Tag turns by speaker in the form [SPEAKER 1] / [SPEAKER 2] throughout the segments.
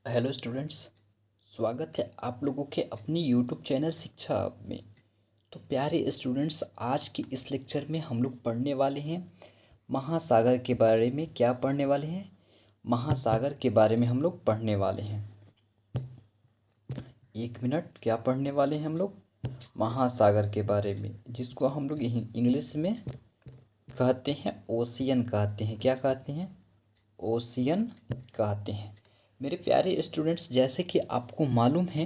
[SPEAKER 1] Hello students. स्वागत है आप लोगों के अपनी यूट्यूब चैनल शिक्षा हब में। तो प्यारे स्टूडेंट्स, आज के इस लेक्चर में हम लोग पढ़ने वाले हैं महासागर के बारे में। क्या पढ़ने वाले हैं? महासागर के बारे में हम लोग पढ़ने वाले हैं। एक मिनट, क्या पढ़ने वाले हैं हम लोग? महासागर के बारे में, जिसको हम लोग इंग्लिश में कहते हैं ओशियन कहते हैं। क्या कहते हैं? ओशियन कहते हैं। मेरे प्यारे स्टूडेंट्स, जैसे कि आपको मालूम है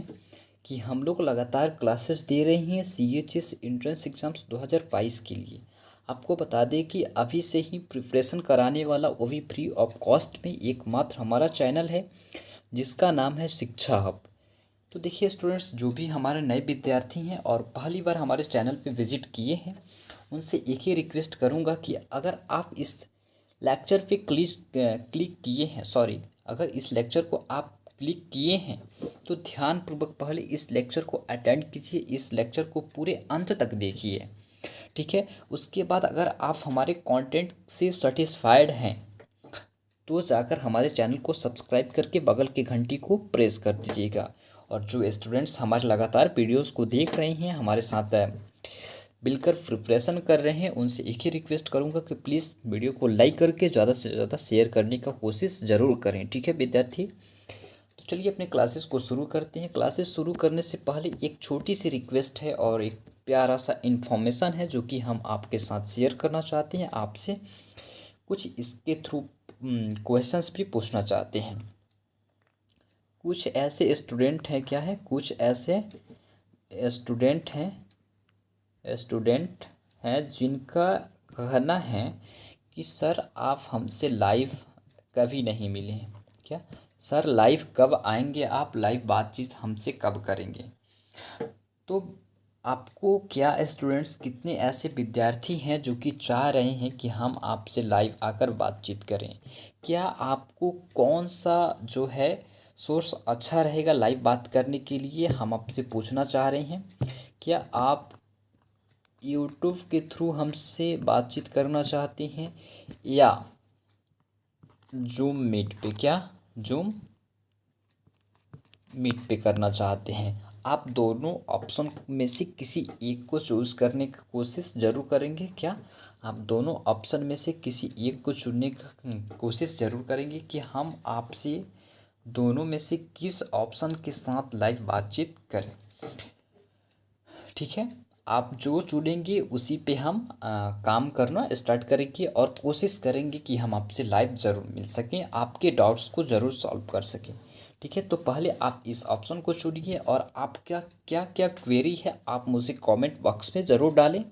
[SPEAKER 1] कि हम लोग लगातार क्लासेस दे रही हैं CHS एंट्रेंस एग्ज़ाम्स 2022 के लिए। आपको बता दें कि अभी से ही प्रिपरेशन कराने वाला, वो भी फ्री ऑफ कॉस्ट में, एकमात्र हमारा चैनल है जिसका नाम है शिक्षा हब। तो देखिए स्टूडेंट्स, जो भी हमारे नए विद्यार्थी हैं और पहली बार हमारे चैनल पे विज़िट किए हैं, उनसे एक ही रिक्वेस्ट करूंगा कि अगर आप इस लेक्चर पे क्लिक किए हैं, अगर इस लेक्चर को आप क्लिक किए हैं तो ध्यानपूर्वक पहले इस लेक्चर को अटेंड कीजिए, इस लेक्चर को पूरे अंत तक देखिए। ठीक है? उसके बाद अगर आप हमारे कंटेंट से सेटिस्फाइड हैं तो जाकर हमारे चैनल को सब्सक्राइब करके बगल की घंटी को प्रेस कर दीजिएगा। और जो स्टूडेंट्स हमारे लगातार वीडियोस को देख रहे हैं, हमारे साथ मिलकर प्रिपरेशन कर रहे हैं, उनसे एक ही रिक्वेस्ट करूंगा कि प्लीज़ वीडियो को लाइक करके ज़्यादा से ज़्यादा शेयर करने का कोशिश ज़रूर करें। ठीक है विद्यार्थी? तो चलिए अपने क्लासेस को शुरू करते हैं। क्लासेस शुरू करने से पहले एक छोटी सी रिक्वेस्ट है और एक प्यारा सा इन्फॉर्मेशन है जो कि हम आपके साथ शेयर करना चाहते हैं। आपसे कुछ इसके थ्रू क्वेश्चंस भी पूछना चाहते हैं। कुछ ऐसे स्टूडेंट हैं, क्या है, कुछ ऐसे स्टूडेंट हैं जिनका कहना है कि सर आप हमसे लाइव कभी नहीं मिले हैं। क्या सर, लाइव कब आएंगे आप? लाइव बातचीत हमसे कब करेंगे? तो आपको क्या स्टूडेंट्स, कितने ऐसे विद्यार्थी हैं जो कि चाह रहे हैं कि हम आपसे लाइव आकर बातचीत करें? क्या आपको कौन सा जो है सोर्स अच्छा रहेगा लाइव बात करने के लिए, हम आपसे पूछना चाह रहे हैं। क्या आप यूट्यूब के थ्रू हमसे बातचीत करना चाहते हैं या जूम मीट पे? क्या जूम मीट पे करना चाहते हैं? आप दोनों ऑप्शन में से किसी एक को चूज़ करने की कोशिश ज़रूर करेंगे। क्या आप दोनों ऑप्शन में से किसी एक को चुनने की कोशिश ज़रूर करेंगे कि हम आपसे दोनों में से किस ऑप्शन के साथ लाइव बातचीत करें? ठीक है, आप जो चुनेंगे उसी पे हम काम करना स्टार्ट करेंगे और कोशिश करेंगे कि हम आपसे लाइव ज़रूर मिल सकें, आपके डाउट्स को ज़रूर सॉल्व कर सकें। ठीक है, तो पहले आप इस ऑप्शन को चुनिए और आपका क्या क्या क्वेरी है आप मुझे कमेंट बॉक्स में ज़रूर डालें।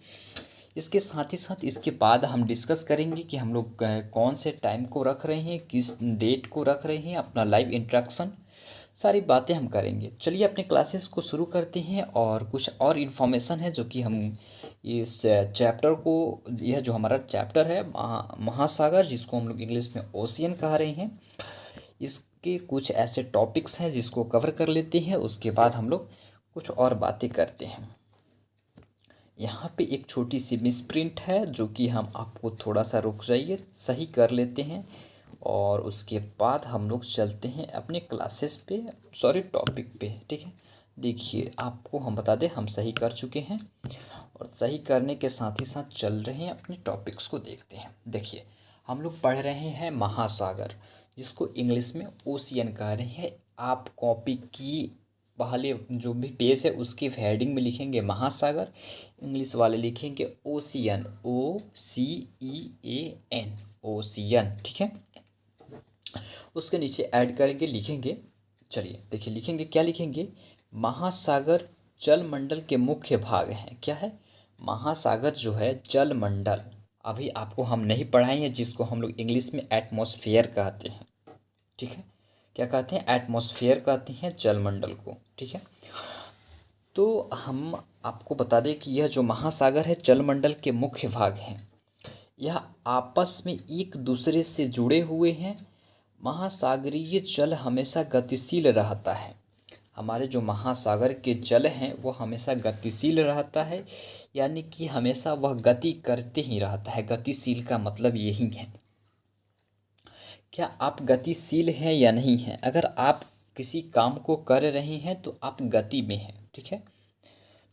[SPEAKER 1] इसके साथ ही साथ इसके बाद हम डिस्कस करेंगे कि हम लोग कौन से टाइम को रख रहे हैं, किस डेट को रख रहे हैं, अपना लाइव इंटरेक्शन, सारी बातें हम करेंगे। चलिए अपने क्लासेस को शुरू करते हैं। और कुछ और इन्फॉर्मेशन है जो कि हम इस चैप्टर को, यह जो हमारा चैप्टर है महासागर, जिसको हम लोग इंग्लिश में ओशियन कह रहे हैं, इसके कुछ ऐसे टॉपिक्स हैं जिसको कवर कर लेते हैं। उसके बाद हम लोग कुछ और बातें करते हैं। यहाँ पे एक छोटी सी मिस प्रिंट है जो कि हम आपको थोड़ा सा रुक जाइए, सही कर लेते हैं और उसके बाद हम लोग चलते हैं अपने क्लासेस पे, टॉपिक पे। ठीक है, देखिए आपको हम बता दें, हम सही कर चुके हैं और सही करने के साथ ही साथ चल रहे हैं अपने टॉपिक्स को देखते हैं। देखिए हम लोग पढ़ रहे हैं महासागर, जिसको इंग्लिश में ओशियन कह रहे हैं। आप कॉपी की पहले जो भी पेज है उसके हेडिंग में लिखेंगे महासागर, इंग्लिश वाले लिखेंगे ओशियन, OCEAN, ओशियन। ठीक है, उसके नीचे ऐड करेंगे, लिखेंगे, चलिए देखिए लिखेंगे, क्या लिखेंगे? महासागर जल मंडल के मुख्य भाग हैं। क्या है? महासागर जो है जल मंडल, अभी आपको हम नहीं पढ़ाएंगे, जिसको हम लोग इंग्लिश में एटमॉस्फेयर कहते हैं। ठीक है, क्या कहते हैं? एटमॉस्फेयर कहते हैं जलमंडल को। ठीक है, तो हम आपको बता दें कि यह जो महासागर है जलमंडल के मुख्य भाग हैं, यह आपस में एक दूसरे से जुड़े हुए हैं। महासागरीय जल हमेशा गतिशील रहता है। हमारे जो महासागर के जल हैं वो हमेशा गतिशील रहता है, यानी कि हमेशा वह गति करते ही रहता है। गतिशील का मतलब यही है। क्या आप गतिशील हैं या नहीं हैं? अगर आप किसी काम को कर रहे हैं तो आप गति में हैं, ठीक है।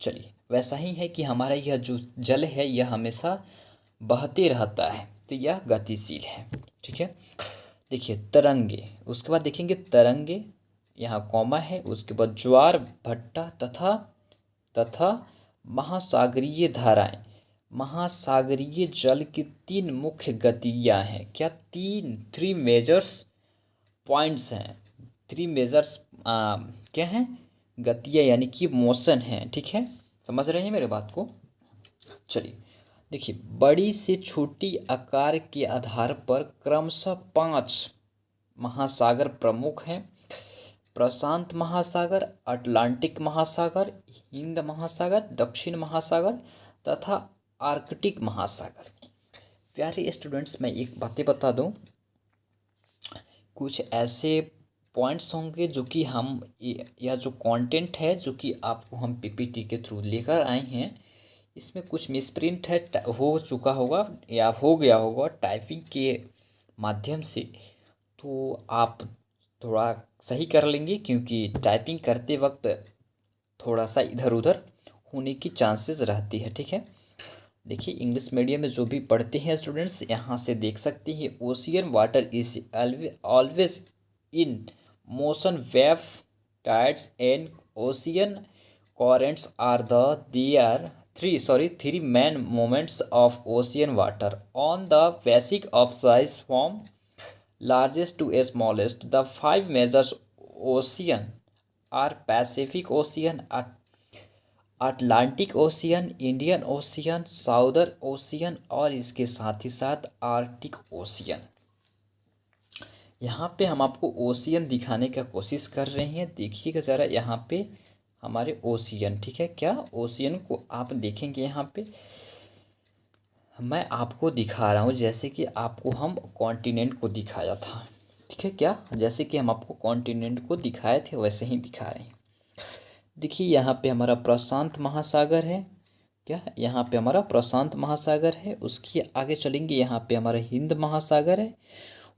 [SPEAKER 1] चलिए, वैसा ही है कि हमारा यह जो जल है यह हमेशा बहते रहता है, तो यह गतिशील है, ठीक है। देखिए तरंगे, उसके बाद देखेंगे तरंगे, यहाँ कॉमा है, उसके बाद ज्वार भट्टा तथा तथा महासागरीय धाराएं। महासागरीय जल की तीन मुख्य गतियाँ हैं। क्या? थ्री मेजर्स पॉइंट्स हैं, थ्री मेजर्स क्या हैं? गतियाँ, यानी कि मोशन है, ठीक है। समझ रहे हैं मेरे बात को? चलिए देखिए, बड़ी से छोटी आकार के आधार पर क्रमशः 5 महासागर प्रमुख हैं। प्रशांत महासागर, अटलांटिक महासागर, हिंद महासागर, दक्षिण महासागर तथा आर्कटिक महासागर। प्यारे स्टूडेंट्स, मैं एक बातें बता दूं, कुछ ऐसे पॉइंट्स होंगे जो कि हम या जो कंटेंट है जो कि आपको हम पीपीटी के थ्रू लेकर आए हैं, इसमें कुछ मिसप्रिंट है, हो चुका होगा या हो गया होगा टाइपिंग के माध्यम से, तो आप थोड़ा सही कर लेंगे, क्योंकि टाइपिंग करते वक्त थोड़ा सा इधर उधर होने की चांसेस रहती है, ठीक है। देखिए, इंग्लिश मीडियम में जो भी पढ़ते हैं स्टूडेंट्स, यहाँ से देख सकते हैं, ocean water is always in motion, wave tides and ocean currents are three main movements of ocean water on the basic of size from largest to smallest. The five major ocean are Pacific Ocean, Atlantic ocean, Indian ocean, southern ocean और इसके साथ ही साथ Arctic ocean. यहाँ पे हम आपको ocean दिखाने का कोशिश कर रहे हैं। देखिएगा ज़रा यहाँ पे हमारे ओशियन, ठीक है। क्या? ओशियन को आप देखेंगे, यहाँ पे मैं आपको दिखा रहा हूँ जैसे कि आपको हम कॉन्टिनेंट को दिखाया था, ठीक है। क्या? जैसे कि हम आपको कॉन्टिनेंट को दिखाए थे वैसे ही दिखा रहे हैं। देखिए, यहाँ पे हमारा प्रशांत महासागर है। क्या? यहाँ पे हमारा प्रशांत महासागर है। उसके आगे चलेंगे, यहाँ पे हमारा हिंद महासागर है।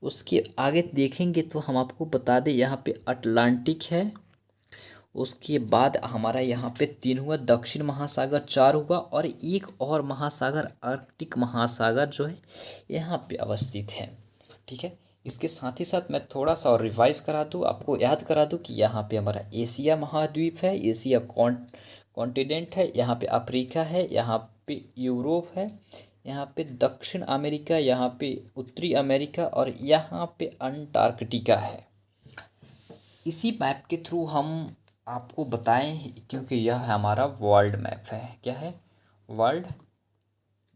[SPEAKER 1] उसके आगे देखेंगे तो हम आपको बता दें, यहाँ पे अटलांटिक है। उसके बाद हमारा यहाँ पे 3 हुआ, दक्षिण महासागर 4 हुआ, और एक और महासागर आर्कटिक महासागर जो है यहाँ पे अवस्थित है, ठीक है। इसके साथ ही साथ मैं थोड़ा सा और रिवाइज करा दूँ, आपको याद करा दूँ कि यहाँ पे हमारा एशिया महाद्वीप है, एशिया कॉन्टिनेंट है, यहाँ पे अफ्रीका है, यहाँ पे यूरोप है, यहाँ पे दक्षिण अमेरिका, यहाँ पे उत्तरी अमेरिका और यहाँ पे अंटार्कटिका है। इसी मैप के थ्रू हम आपको बताएं, क्योंकि यह हमारा वर्ल्ड मैप है। क्या है? वर्ल्ड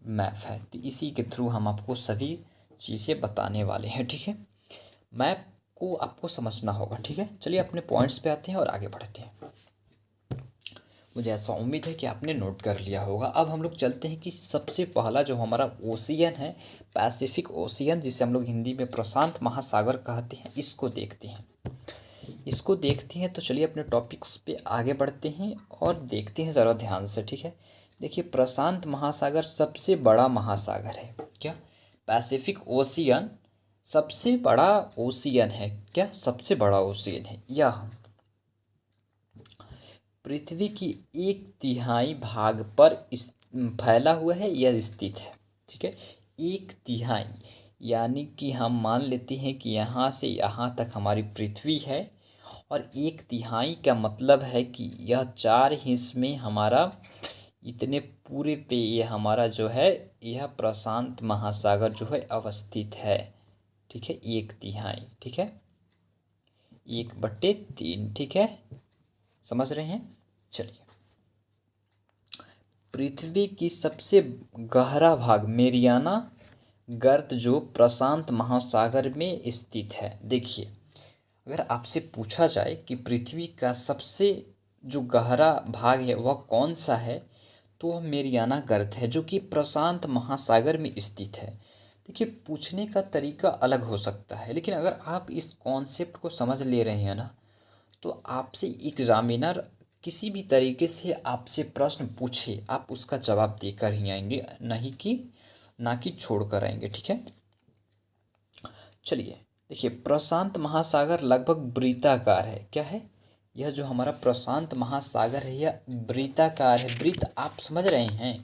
[SPEAKER 1] मैप है। तो इसी के थ्रू हम आपको सभी चीज़ें बताने वाले हैं, ठीक है। मैप को आपको समझना होगा, ठीक है। चलिए अपने पॉइंट्स पे आते हैं और आगे बढ़ते हैं। मुझे ऐसा उम्मीद है कि आपने नोट कर लिया होगा। अब हम लोग चलते हैं कि सबसे पहला जो हमारा ओशियन है, पैसिफिक ओशियन, जिसे हम लोग हिंदी में प्रशांत महासागर कहते हैं, इसको देखते हैं। तो चलिए अपने टॉपिक्स पे आगे बढ़ते हैं और देखते हैं ज़रा ध्यान से, ठीक है। देखिए, प्रशांत महासागर सबसे बड़ा महासागर है। क्या? पैसिफिक ओशियन सबसे बड़ा ओशियन है। क्या? सबसे बड़ा ओशियन है। यह पृथ्वी की 1/3 भाग पर फैला हुआ है, यह स्थित है, ठीक है। 1/3 यानी कि हम मान लेते हैं कि यहाँ से यहाँ तक हमारी पृथ्वी है, और 1/3 का मतलब है कि यह 4 हिस्से में हमारा इतने पूरे पे ये हमारा जो है यह प्रशांत महासागर जो है अवस्थित है, ठीक है। 1/3, ठीक है, 1/3, ठीक है। समझ रहे हैं? चलिए, पृथ्वी की सबसे गहरा भाग मेरियाना गर्त जो प्रशांत महासागर में स्थित है। देखिए, अगर आपसे पूछा जाए कि पृथ्वी का सबसे जो गहरा भाग है वह कौन सा है, तो वह मेरियाना गर्त है, जो कि प्रशांत महासागर में स्थित है। देखिए, पूछने का तरीका अलग हो सकता है, लेकिन अगर आप इस कॉन्सेप्ट को समझ ले रहे हैं ना, तो आपसे एग्जामिनर किसी भी तरीके से आपसे प्रश्न पूछे, आप उसका जवाब देकर ही आएंगे, नहीं कि ना कि छोड़ कर आएंगे, ठीक है। चलिए, देखिए, प्रशांत महासागर लगभग वृत्ताकार है। क्या है? यह जो हमारा प्रशांत महासागर है यह वृत्ताकार है। वृत्त आप समझ रहे हैं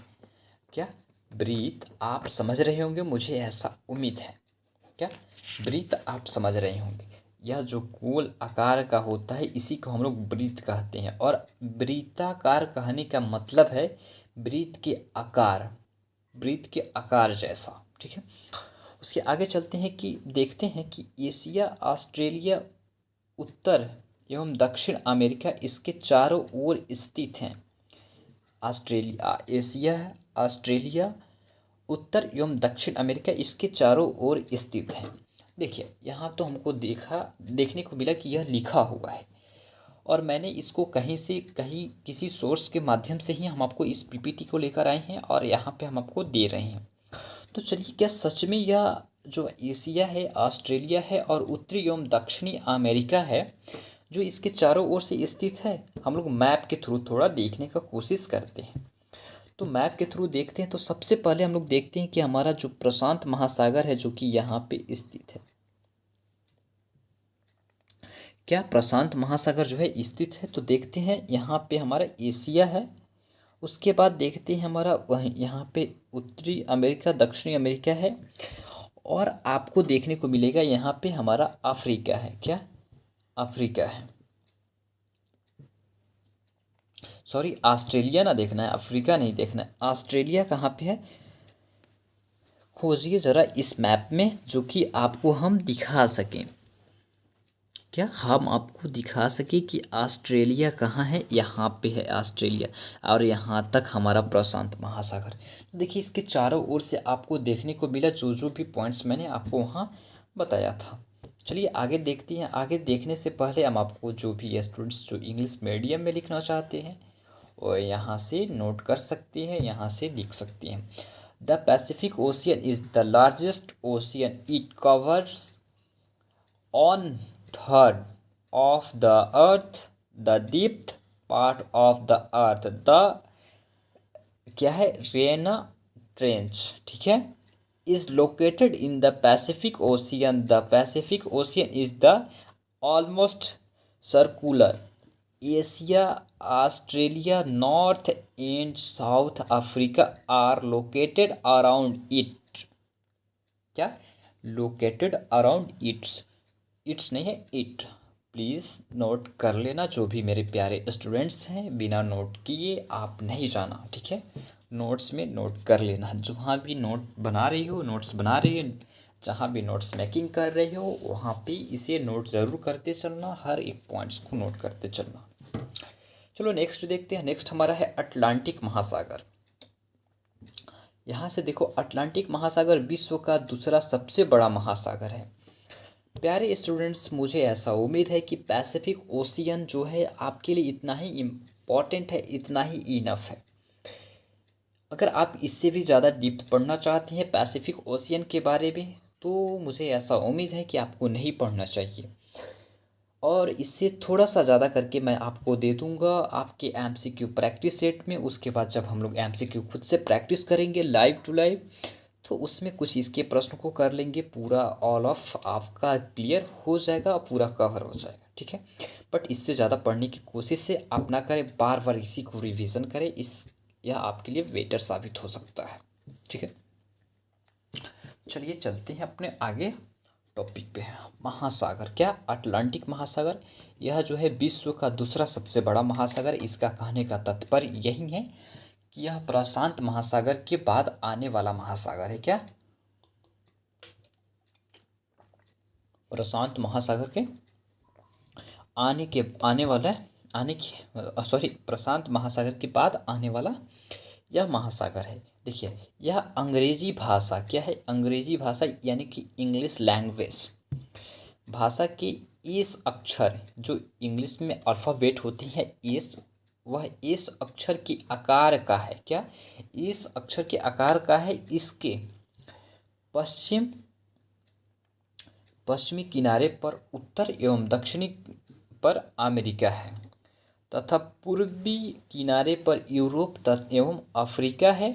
[SPEAKER 1] क्या? वृत्त आप समझ रहे होंगे, मुझे ऐसा उम्मीद है। क्या वृत्त आप समझ रहे होंगे? यह जो गोल आकार का होता है इसी को हम लोग वृत्त कहते हैं। और वृत्ताकार कहने का मतलब है वृत्त के आकार, वृत्त के आकार जैसा। ठीक है, उसके आगे चलते हैं कि देखते हैं कि एशिया, ऑस्ट्रेलिया, उत्तर एवं दक्षिण अमेरिका इसके चारों ओर स्थित हैं। ऑस्ट्रेलिया, एशिया, ऑस्ट्रेलिया, उत्तर एवं दक्षिण अमेरिका इसके चारों ओर स्थित है। देखिए, यहाँ तो हमको देखने को मिला कि यह लिखा हुआ है और मैंने इसको कहीं से कहीं किसी सोर्स के माध्यम से ही हम आपको इस पीपीटी को लेकर आए हैं और यहाँ पे हम आपको दे रहे हैं। तो चलिए, क्या सच में यह जो एशिया है, ऑस्ट्रेलिया है और उत्तरी एवं दक्षिणी अमेरिका है जो इसके चारों ओर से स्थित है? हम लोग मैप के थ्रू थोड़ा देखने का कोशिश करते हैं। तो मैप के थ्रू देखते हैं तो सबसे पहले हम लोग देखते हैं कि हमारा जो प्रशांत महासागर है जो कि यहाँ पे स्थित है। क्या प्रशांत महासागर जो है स्थित है? तो देखते हैं यहाँ पे हमारा एशिया है, उसके बाद देखते हैं हमारा वहीं यहाँ पे उत्तरी अमेरिका, दक्षिणी अमेरिका है और आपको देखने को मिलेगा यहाँ पे हमारा अफ्रीका है। क्या? अफ्रीका है। सॉरी, ऑस्ट्रेलिया ना देखना है, अफ्रीका नहीं देखना है। ऑस्ट्रेलिया कहाँ पे है? खोजिए ज़रा इस मैप में जो कि आपको हम दिखा सकें। क्या हम आपको दिखा सके कि ऑस्ट्रेलिया कहाँ है? यहाँ पे है ऑस्ट्रेलिया और यहाँ तक हमारा प्रशांत महासागर। तो देखिए, इसके चारों ओर से आपको देखने को मिला जो भी पॉइंट्स मैंने आपको वहाँ बताया था। चलिए आगे देखते हैं। आगे देखने से पहले हम आपको जो भी स्टूडेंट्स जो इंग्लिश मीडियम में लिखना चाहते हैं और यहाँ से नोट कर सकते हैं, यहाँ से लिख सकते हैं। The Pacific ocean is the largest ocean. It covers on third of the earth, the deep part of the earth, the क्या है? रेना ट्रेंच। ठीक है, is located in the Pacific Ocean. The Pacific Ocean is the almost circular. Asia, Australia, North and South Africa are located around it. क्या? located around its, it's नहीं है, it. Please note कर लेना जो भी मेरे प्यारे स्टूडेंट्स हैं, बिना नोट किए आप नहीं जाना। ठीक है, नोट्स में नोट कर लेना। जहाँ भी नोट बना रही हो, नोट्स बना रही हो, जहाँ भी नोट्स मेकिंग कर रही हो वहाँ पे इसे नोट ज़रूर करते चलना, हर एक पॉइंट्स को नोट करते चलना। चलो नेक्स्ट देखते हैं। नेक्स्ट हमारा है अटलांटिक महासागर। यहाँ से देखो, अटलांटिक महासागर विश्व का दूसरा सबसे बड़ा महासागर है। प्यारे स्टूडेंट्स, मुझे ऐसा उम्मीद है कि पैसिफिक ओशियन जो है आपके लिए इतना ही इम्पॉर्टेंट है, इतना ही इनफ है। अगर आप इससे भी ज़्यादा डीप पढ़ना चाहते हैं पैसिफिक ओशियन के बारे में तो मुझे ऐसा उम्मीद है कि आपको नहीं पढ़ना चाहिए और इससे थोड़ा सा ज़्यादा करके मैं आपको दे दूंगा आपके एमसीक्यू प्रैक्टिस सेट में। उसके बाद जब हम लोग एमसीक्यू खुद से प्रैक्टिस करेंगे लाइव टू लाइव तो उसमें कुछ इसके प्रश्न को कर लेंगे, पूरा ऑल ऑफ आपका क्लियर हो जाएगा, पूरा कवर हो जाएगा। ठीक है, बट इससे ज़्यादा पढ़ने की कोशिश से आप ना करें, बार बार इसी को रिवीजन करें, यह आपके लिए बेटर साबित हो सकता है। ठीक है, चलिए चलते हैं अपने आगे टॉपिक पे। महासागर, क्या? अटलांटिक महासागर, यह जो है विश्व का दूसरा सबसे बड़ा महासागर। इसका कहने का तात्पर्य यही है कि यह प्रशांत महासागर के बाद आने वाला महासागर है। क्या? प्रशांत महासागर के प्रशांत महासागर के बाद आने वाला यह महासागर है। देखिए, यह अंग्रेजी भाषा, क्या है? अंग्रेजी भाषा यानी कि इंग्लिश लैंग्वेज भाषा के इस अक्षर जो इंग्लिश में अल्फ़ाबेट होती है इस, वह इस अक्षर के आकार का है। क्या? इस अक्षर के आकार का है। इसके पश्चिमी किनारे पर उत्तर एवं दक्षिणी पर अमेरिका है तथा पूर्वी किनारे पर यूरोप एवं अफ्रीका है।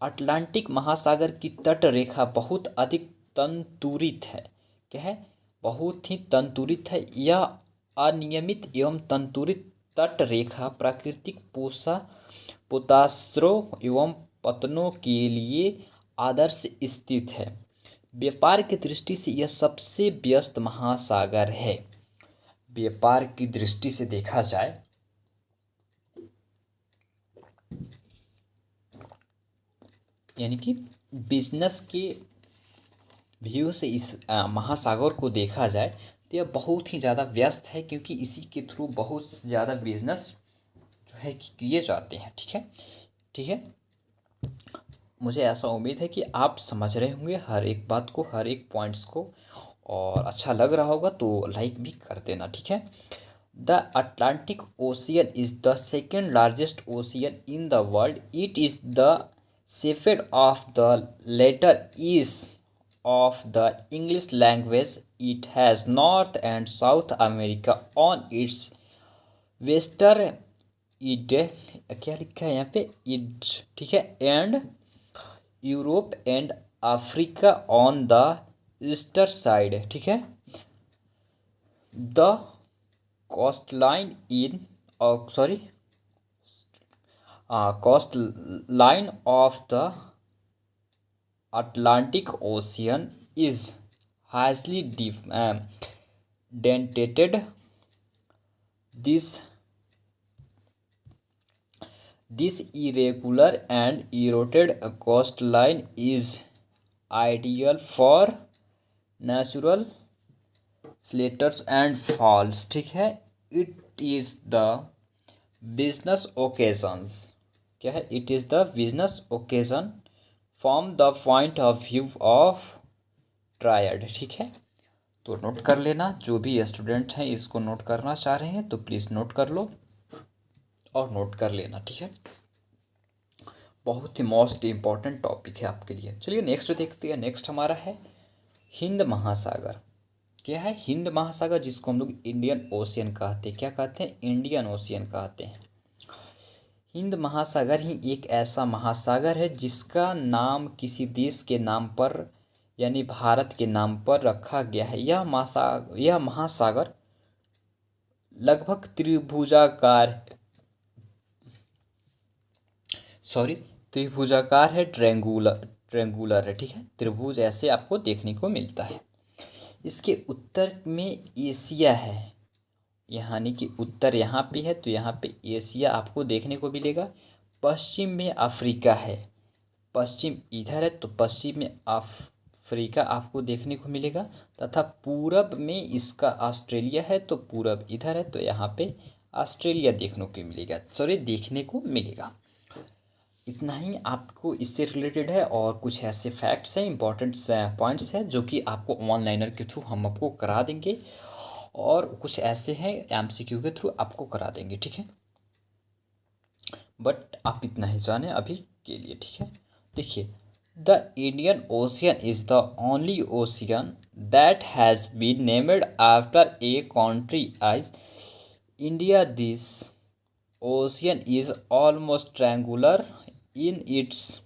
[SPEAKER 1] अटलांटिक महासागर की तट रेखा बहुत अधिक तंतुरित है। क्या है? बहुत ही तंतुरित है। यह अनियमित एवं तंतुरित तट रेखा प्राकृतिक पोताश्रों एवं पतनों के लिए आदर्श स्थित है। व्यापार की दृष्टि से यह सबसे व्यस्त महासागर है। व्यापार की दृष्टि से देखा जाए यानी कि बिजनेस के व्यू से इस महासागर को देखा जाए तो यह बहुत ही ज़्यादा व्यस्त है, क्योंकि इसी के थ्रू बहुत ज़्यादा बिजनेस जो है कि किए जाते हैं। ठीक है, ठीक है। मुझे ऐसा उम्मीद है कि आप समझ रहे होंगे हर एक बात को, हर एक पॉइंट्स को, और अच्छा लग रहा होगा तो लाइक भी कर देना। ठीक है। The Atlantic ocean is the second largest ocean in the world. It is the shaped of the letter is of the English language. It has North and South America on its western id, क्या लिखा है यहाँ पे, इड, ठीक है, and Europe and Africa on the eastern side. ठीक है। The coast line in sorry coast line of the Atlantic Ocean is highly dentated. This irregular and eroded coastline is ideal for natural slaters and falls। ठीक है। It is the business occasions, क्या है, it is the business occasion from the point of view of triad. ठीक है। तो note कर लेना, जो भी स्टूडेंट हैं इसको नोट करना चाह रहे हैं तो प्लीज़ नोट कर लो और नोट कर लेना। ठीक है। बहुत ही मोस्ट इम्पॉर्टेंट टॉपिक है आपके लिए। चलिए नेक्स्ट देखते हैं। नेक्स्ट हमारा है हिंद महासागर। क्या है, हिंद महासागर, जिसको हम लोग इंडियन ओशियन कहते हैं। क्या कहते हैं, इंडियन ओशियन कहते हैं। हिंद महासागर ही एक ऐसा महासागर है जिसका नाम किसी देश के नाम पर यानी भारत के नाम पर रखा गया है। यह महासागर लगभग त्रिभुजाकार है, ट्रेंगुलर है। ठीक है, त्रिभुज ऐसे आपको देखने को मिलता है। इसके उत्तर में एशिया है, यानी कि उत्तर यहाँ पे है तो यहाँ पे एशिया आपको देखने को मिलेगा। पश्चिम में अफ्रीका है, पश्चिम इधर है तो पश्चिम में अफ्रीका आपको देखने को मिलेगा, तथा पूरब में इसका ऑस्ट्रेलिया है तो पूरब इधर है तो यहाँ पे ऑस्ट्रेलिया देखने को मिलेगा, देखने को मिलेगा। इतना ही आपको इससे रिलेटेड है, और कुछ ऐसे फैक्ट्स हैं, इंपॉर्टेंट पॉइंट्स हैं जो कि आपको ऑनलाइनर के थ्रू हम आपको करा देंगे, और कुछ ऐसे हैं एमसीक्यू के थ्रू आपको करा देंगे। ठीक है, बट आप इतना ही जाने अभी के लिए। ठीक है। देखिए, the Indian ocean is the only ocean that has been named after a country as India. This ocean is almost triangular in its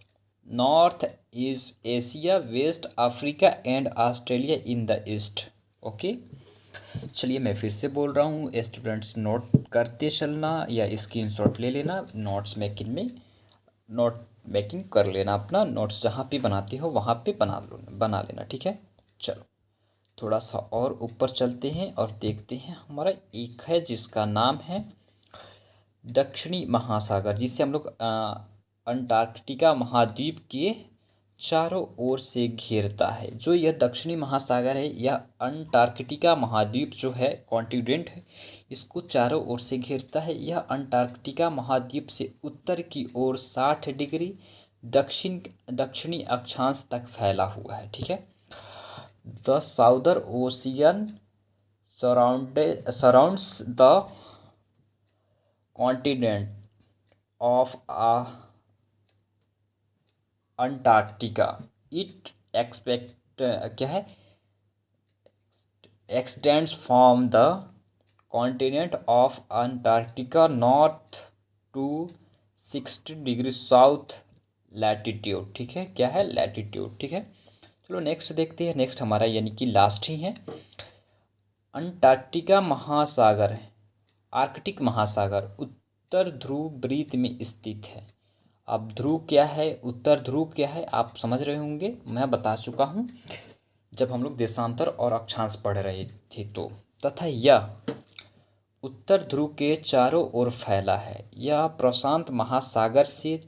[SPEAKER 1] north is Asia, west Africa and Australia in the east. Okay, चलिए मैं फिर से बोल रहा हूँ, students note करते चलना या स्क्रीनशॉट ले लेना। नोट मेकिंग कर लेना, अपना नोट्स जहाँ पे बनाते हो वहाँ पे बना लेना। ठीक है। चलो थोड़ा सा और ऊपर चलते हैं और देखते हैं। हमारा एक है जिसका नाम है दक्षिणी महासागर, जिसे हम लोग अंटार्कटिका महाद्वीप के चारों ओर से घेरता है। जो यह दक्षिणी महासागर है, यह अंटार्कटिका महाद्वीप जो है कॉन्टिनेंट है, इसको चारों ओर से घेरता है। यह अंटार्कटिका महाद्वीप से उत्तर की ओर 60 डिग्री दक्षिणी अक्षांश तक फैला हुआ है। ठीक है। The southern ocean surrounds the continent of Antarctica. It extends from the continent of Antarctica north to 60 degree south latitude. ठीक है, क्या है, लैटिट्यूड। ठीक है। चलो नेक्स्ट देखते हैं। नेक्स्ट हमारा यानी कि लास्ट ही है अंटार्कटिका महासागर है, आर्कटिक महासागर उत्तर ध्रुव वृत्त में स्थित है। अब ध्रुव क्या है, उत्तर ध्रुव क्या है, आप समझ रहे होंगे, मैं बता चुका हूँ जब हम लोग देशांतर और अक्षांश पढ़ रहे थे तो। तथा यह उत्तर ध्रुव के चारों ओर फैला है। यह प्रशांत महासागर से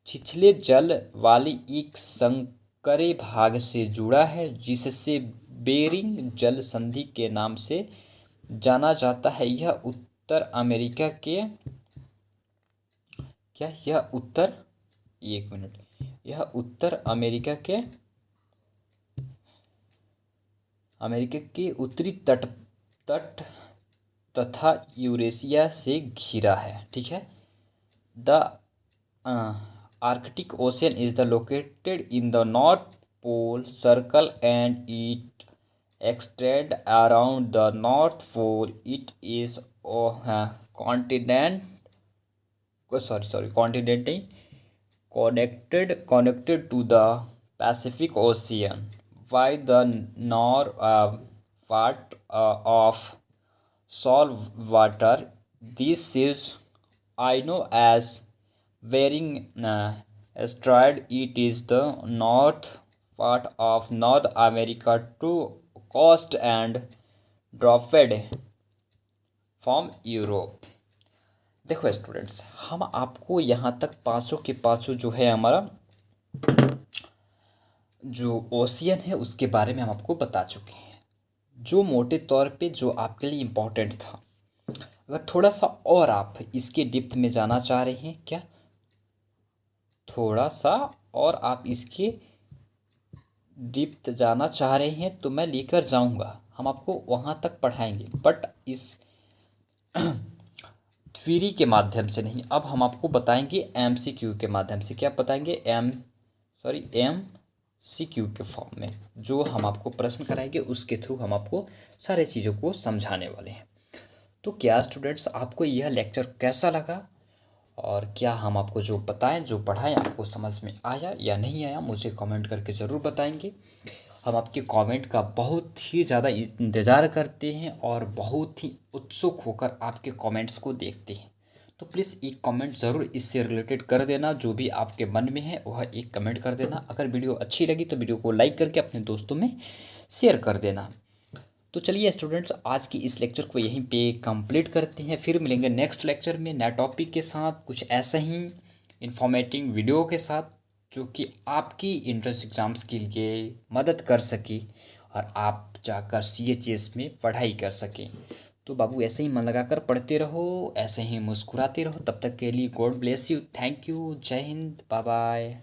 [SPEAKER 1] छिछले जल वाली एक संकरे भाग से जुड़ा है, जिससे बेरिंग जल संधि के नाम से जाना जाता है। यह उत्तर अमेरिका के क्या यह उत्तर एक मिनट यह उत्तर अमेरिका के उत्तरी तट तट तथा यूरेशिया से घिरा है। ठीक है। The Arctic ocean is the located in the north pole circle and it extend around the North Pole. It is connected to the Pacific Ocean by the north part of salt water. This is I know as Bering Strait. It is the north part of North America to coast and dropped from Europe. देखो students, हम आपको यहाँ तक पाँचों के पाँचों जो है हमारा जो ओशियन है उसके बारे में हम आपको बता चुके हैं, जो मोटे तौर पे जो आपके लिए इम्पोर्टेंट था। अगर थोड़ा सा और आप इसके डिप्थ में जाना चाह रहे हैं, क्या थोड़ा सा और आप इसके डिप्थ जाना चाह रहे हैं तो मैं लेकर जाऊंगा, हम आपको वहाँ तक पढ़ाएंगे, बट इस थ्योरी के माध्यम से नहीं। अब हम आपको बताएंगे एमसीक्यू के माध्यम से। क्या बताएंगे? एमसीक्यू के फॉर्म में जो हम आपको प्रश्न कराएंगे उसके थ्रू हम आपको सारे चीज़ों को समझाने वाले हैं। तो क्या स्टूडेंट्स, आपको यह लेक्चर कैसा लगा और क्या हम आपको जो बताएं जो पढ़ाएं आपको समझ में आया या नहीं आया, मुझे कमेंट करके ज़रूर बताएंगे। हम आपके कमेंट का बहुत ही ज़्यादा इंतज़ार करते हैं और बहुत ही उत्सुक होकर आपके कमेंट्स को देखते हैं। तो प्लीज़ एक कमेंट ज़रूर इससे रिलेटेड कर देना, जो भी आपके मन में है वह एक कमेंट कर देना। अगर वीडियो अच्छी लगी तो वीडियो को लाइक करके अपने दोस्तों में शेयर कर देना। तो चलिए स्टूडेंट्स, आज की इस लेक्चर को यहीं पे कंप्लीट करते हैं। फिर मिलेंगे नेक्स्ट लेक्चर में नया टॉपिक के साथ, कुछ ऐसा ही इंफॉर्मेटिव वीडियो के साथ जो कि आपकी इंट्रेंस एग्ज़ाम्स के लिए मदद कर सके और आप जाकर CHS में पढ़ाई कर सकें। तो बाबू ऐसे ही मन लगाकर पढ़ते रहो, ऐसे ही मुस्कुराते रहो। तब तक के लिए God bless you, thank you, जय हिंद, बाय बाय।